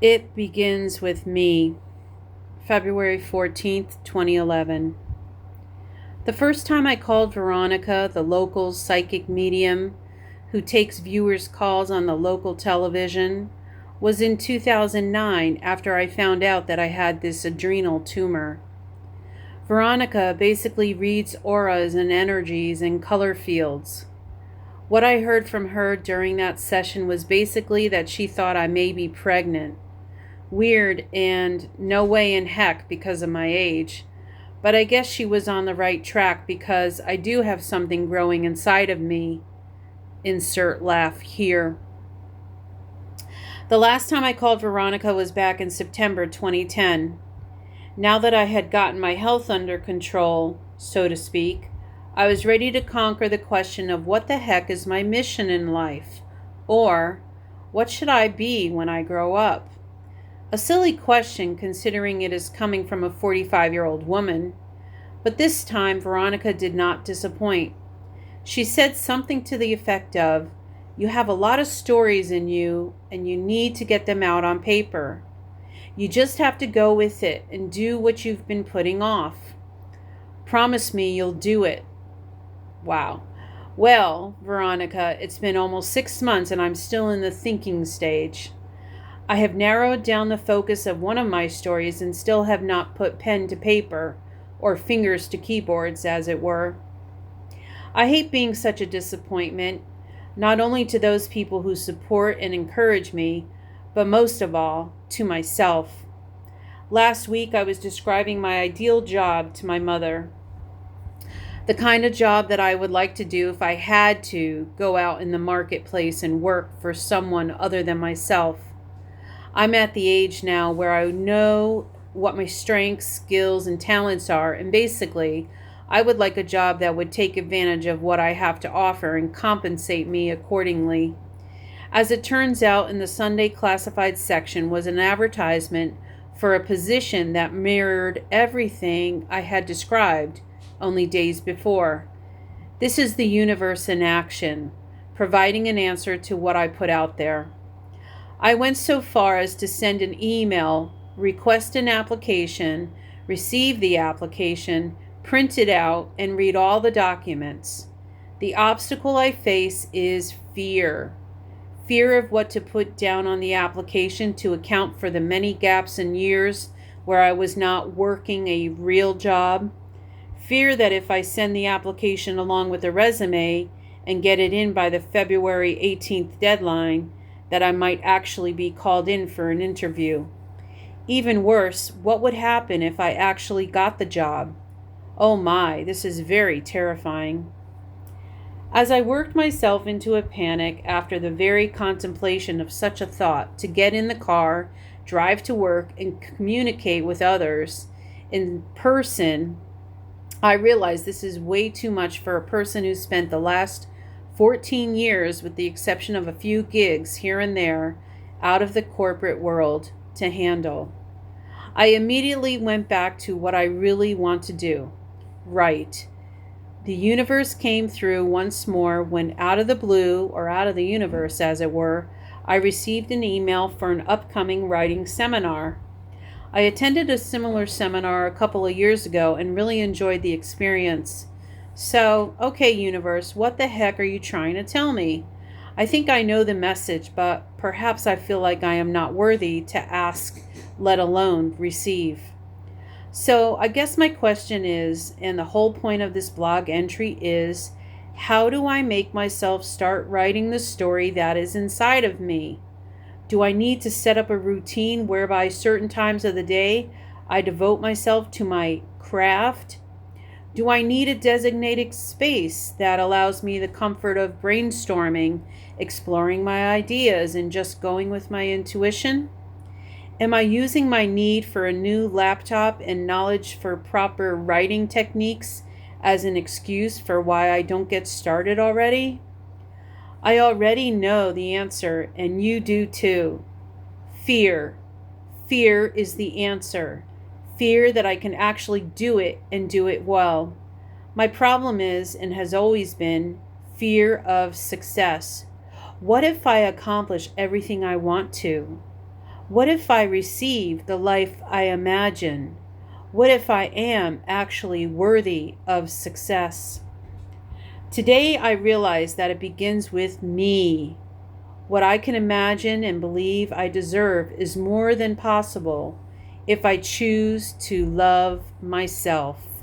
It begins with me, February 14th, 2011. The first time I called Veronica, the local psychic medium who takes viewers' calls on the local television, was in 2009 after I found out that I had this adrenal tumor. Veronica basically reads auras and energies and color fields. What I heard from her during that session was basically that she thought I may be pregnant. Weird and no way in heck because of my age. But I guess she was on the right track because I do have something growing inside of me. Insert laugh here. The last time I called Veronica was back in September 2010. Now that I had gotten my health under control, so to speak, I was ready to conquer the question of what the heck is my mission in life? Or, what should I be when I grow up? A silly question considering it is coming from a 45-year-old woman. But this time, Veronica did not disappoint. She said something to the effect of, "You have a lot of stories in you, and you need to get them out on paper. You just have to go with it and do what you've been putting off. Promise me you'll do it." Wow. Well, Veronica, it's been almost 6 months and I'm still in the thinking stage. I have narrowed down the focus of one of my stories and still have not put pen to paper, or fingers to keyboards, as it were. I hate being such a disappointment, not only to those people who support and encourage me, but most of all, to myself. Last week I was describing my ideal job to my mother. The kind of job that I would like to do if I had to go out in the marketplace and work for someone other than myself. I'm at the age now where I know what my strengths, skills, and talents are, and basically, I would like a job that would take advantage of what I have to offer and compensate me accordingly. As it turns out, in the Sunday classified section was an advertisement for a position that mirrored everything I had described only days before. This is the universe in action, providing an answer to what I put out there. I went so far as to send an email, request an application, receive the application, print it out, and read all the documents. The obstacle I face is fear. Fear of what to put down on the application to account for the many gaps in years where I was not working a real job. Fear that if I send the application along with the resume and get it in by the February 18th deadline, that I might actually be called in for an interview. Even worse, what would happen if I actually got the job? Oh my, this is very terrifying. As I worked myself into a panic after the very contemplation of such a thought to get in the car, drive to work, and communicate with others in person, I realized this is way too much for a person who spent the last 14 years, with the exception of a few gigs here and there, out of the corporate world to handle. I immediately went back to what I really want to do. Write. The universe came through once more when out of the blue, or out of the universe as it were, I received an email for an upcoming writing seminar. I attended a similar seminar a couple of years ago and really enjoyed the experience. So, okay, universe, what the heck are you trying to tell me? I think I know the message, but perhaps I feel like I am not worthy to ask, let alone receive. So, I guess my question is, and the whole point of this blog entry is, how do I make myself start writing the story that is inside of me? Do I need to set up a routine whereby certain times of the day I devote myself to my craft? Do I need a designated space that allows me the comfort of brainstorming, exploring my ideas, and just going with my intuition? Am I using my need for a new laptop and knowledge for proper writing techniques as an excuse for why I don't get started already? I already know the answer, and you do too. Fear. Fear is the answer. Fear that I can actually do it and do it well. My problem is, and has always been, fear of success. What if I accomplish everything I want to? What if I receive the life I imagine? What if I am actually worthy of success? Today I realize that it begins with me. What I can imagine and believe I deserve is more than possible if I choose to love myself.